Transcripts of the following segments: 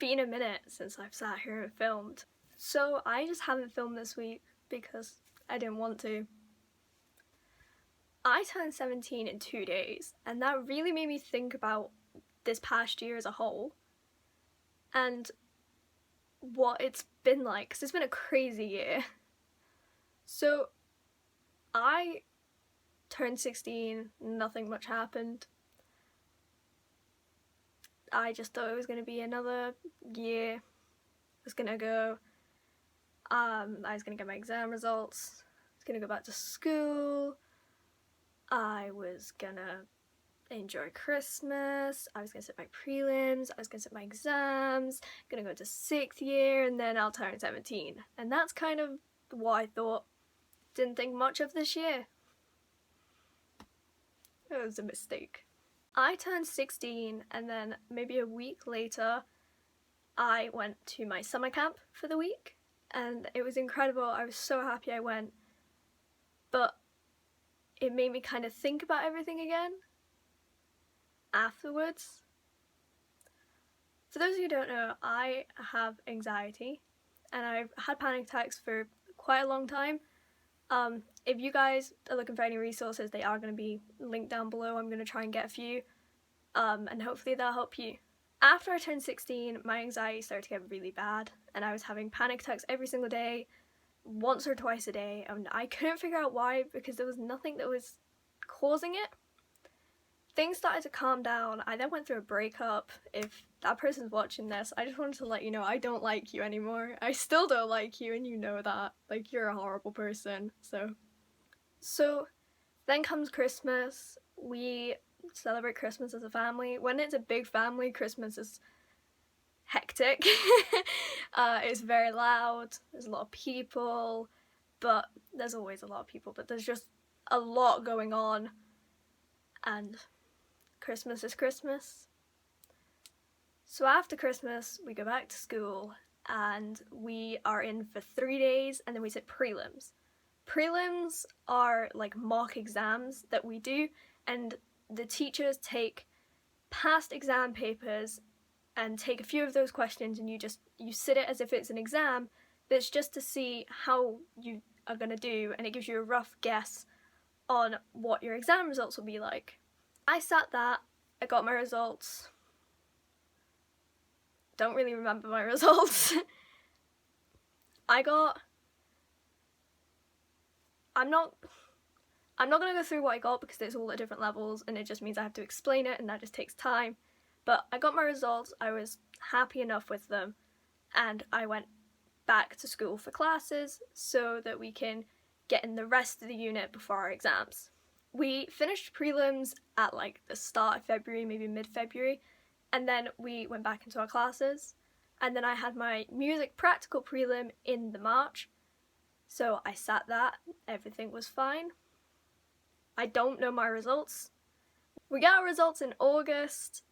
been a minute since I've sat here and filmed. So I just haven't filmed this week because I didn't want to. I turned 17 in 2 days, and that really made me think about this past year as a whole and what it's been like, because it's been a crazy year. So I turned 16, nothing much happened. I just thought it was going to be another year. I was going to go, I was going to get my exam results, I was going to go back to school, I was going to enjoy Christmas, I was going to sit my prelims, I was going to sit my exams, going to go to 6th year, and then I'll turn 17. And that's kind of what I thought. Didn't think much of this year. It was a mistake. I turned 16, and then maybe a week later I went to my summer camp for the week, and it was incredible. I was so happy I went, but it made me kind of think about everything again afterwards. For those of you who don't know, I have anxiety, and I've had panic attacks for quite a long time. If you guys are looking for any resources, they are going to be linked down below. I'm going to try and get a few, and hopefully they'll help you. After I turned 16, my anxiety started to get really bad, and I was having panic attacks every single day, once or twice a day, and I couldn't figure out why, because there was nothing that was causing it. Things started to calm down. I then went through a breakup. If that person's watching this, I just wanted to let you know I don't like you anymore. I still don't like you, and you know that. Like, you're a horrible person. So then comes Christmas. We celebrate Christmas as a family. When it's a big family, Christmas is hectic. It's very loud. There's a lot of people, but there's always a lot of people, but there's just a lot going on, and Christmas is Christmas. So after Christmas, we go back to school, and we are in for 3 days, and then we sit prelims. Prelims are like mock exams that we do, and the teachers take past exam papers and take a few of those questions, and you sit it as if it's an exam, but it's just to see how you are going to do, and it gives you a rough guess on what your exam results will be like. I sat that, I got my results. Don't really remember my results. I'm not going to go through what I got because it's all at different levels, and it just means I have to explain it, and that just takes time. But I got my results, I was happy enough with them, and I went back to school for classes so that we can get in the rest of the unit before our exams. We finished prelims at like the start of February, maybe mid-February, and then we went back into our classes, and then I had my music practical prelim in the March, so I sat that, everything was fine. I don't know my results. We get our results in August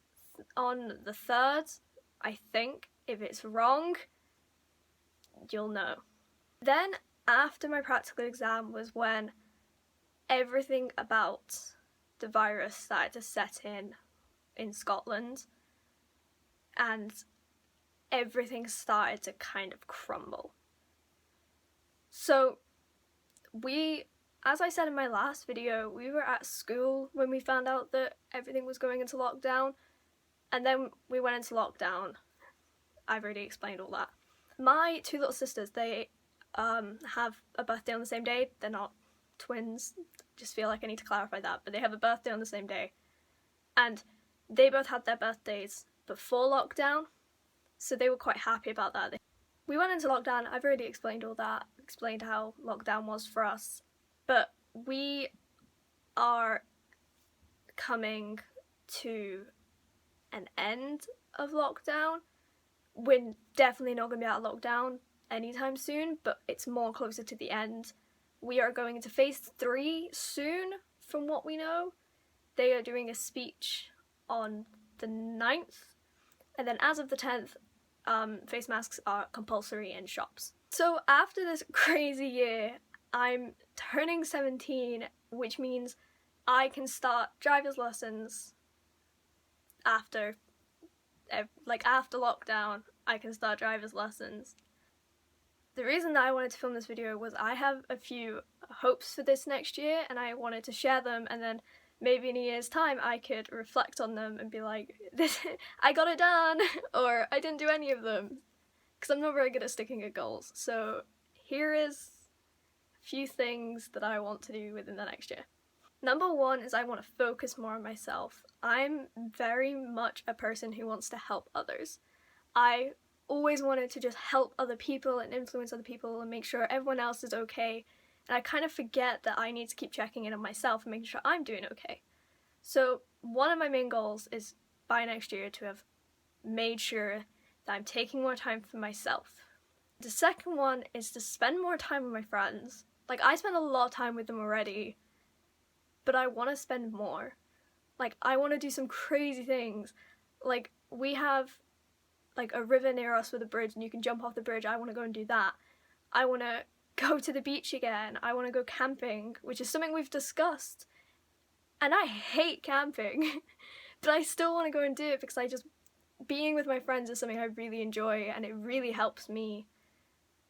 on the 3rd, I think. If it's wrong, you'll know. Then after my practical exam was when everything about the virus started to set in Scotland, and everything started to kind of crumble. So as I said in my last video, we were at school when we found out that everything was going into lockdown, and then we went into lockdown. I've already explained all that. My 2 little sisters, they have a birthday on the same day. They're not twins, just feel like I need to clarify that, but they have a birthday on the same day, and they both had their birthdays before lockdown, so they were quite happy about that. We went into lockdown. I've already explained all that, explained how lockdown was for us, but we are coming to an end of lockdown. We're definitely not going to be out of lockdown anytime soon, but it's more closer to the end. We are going into phase 3 soon, from what we know. They are doing a speech on the 9th, and then as of the 10th, face masks are compulsory in shops. So after this crazy year, I'm turning 17, which means I can start driver's lessons after like after lockdown, I can start driver's lessons. The reason that I wanted to film this video was I have a few hopes for this next year, and I wanted to share them, and then maybe in a year's time I could reflect on them and be like, this, I got it done, or I didn't do any of them, because I'm not very good at sticking at goals. So here is a few things that I want to do within the next year. Number one is I want to focus more on myself. I'm very much a person who wants to help others. I always wanted to just help other people and influence other people and make sure everyone else is okay. And I kind of forget that I need to keep checking in on myself and making sure I'm doing okay. So one of my main goals is by next year to have made sure that I'm taking more time for myself. The second one is to spend more time with my friends. Like, I spend a lot of time with them already, but I want to spend more. Like, I want to do some crazy things. Like, we have like a river near us with a bridge and you can jump off the bridge. I want to go and do that. I want to go to the beach again. I want to go camping, which is something we've discussed. And I hate camping, but I still want to go and do it because being with my friends is something I really enjoy and it really helps me.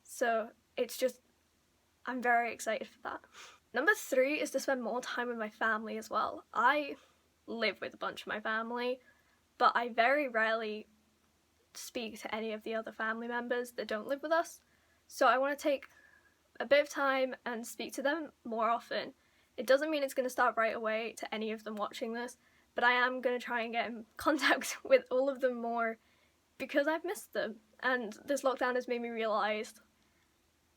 So it's just, I'm very excited for that. Number 3 is to spend more time with my family as well. I live with a bunch of my family, but I very rarely speak to any of the other family members that don't live with us. So I want to take a bit of time and speak to them more often. It doesn't mean it's going to start right away to any of them watching this, but I am going to try and get in contact with all of them more because I've missed them. And this lockdown has made me realise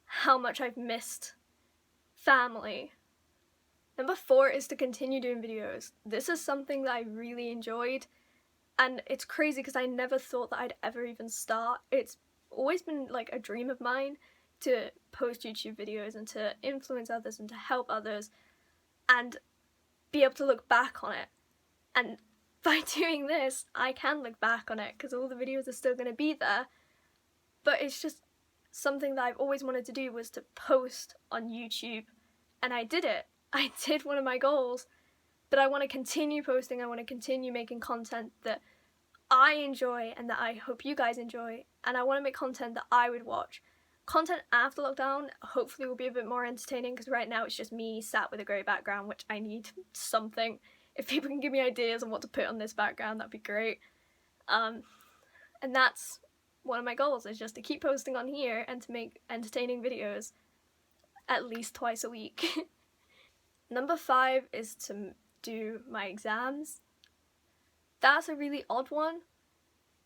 how much I've missed family. Number 4 is to continue doing videos. This is something that I really enjoyed, and it's crazy because I never thought that I'd ever even start. It's always been like a dream of mine to post YouTube videos and to influence others and to help others and be able to look back on it. And by doing this, I can look back on it because all the videos are still going to be there. But it's just something that I've always wanted to do, was to post on YouTube, and I did it. I did one of my goals, but I want to continue posting. I want to continue making content that I enjoy and that I hope you guys enjoy, and I want to make content that I would watch. Content after lockdown hopefully will be a bit more entertaining because right now it's just me sat with a grey background, which I need something. If people can give me ideas on what to put on this background, that'd be great. And that's one of my goals, is just to keep posting on here and to make entertaining videos at least twice a week. Number 5 is to do my exams. That's a really odd one,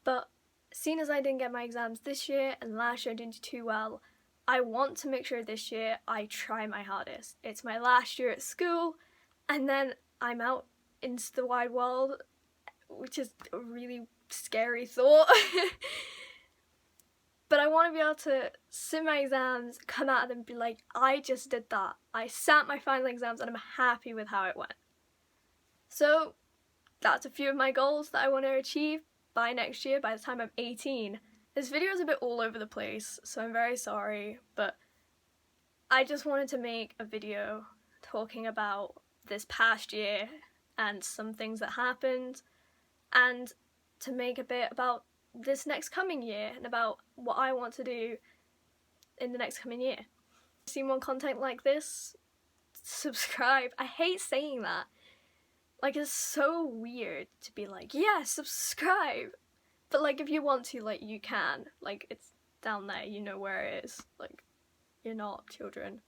but seeing as I didn't get my exams this year and last year I didn't do too well, I want to make sure this year I try my hardest. It's my last year at school, and then I'm out into the wide world, which is a really scary thought. But I want to be able to sit my exams, come out of them and be like, I just did that. I sat my final exams and I'm happy with how it went. So that's a few of my goals that I want to achieve by next year, by the time I'm 18. This video is a bit all over the place, so I'm very sorry, but I just wanted to make a video talking about this past year and some things that happened, and to make a bit about this next coming year and about what I want to do in the next coming year. See more content like this? Subscribe. I hate saying that. Like, it's so weird to be like, yeah, subscribe. But like, if you want to, like, you can. Like, it's down there, you know where it is. Like, you're not children.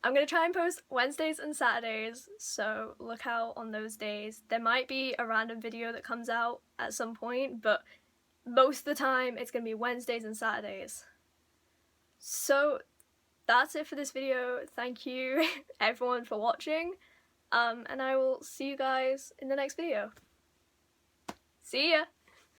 I'm gonna try and post Wednesdays and Saturdays, so look out on those days. There might be a random video that comes out at some point, but most of the time it's gonna be Wednesdays and Saturdays. So that's it for this video. Thank you everyone for watching, and I will see you guys in the next video. See ya!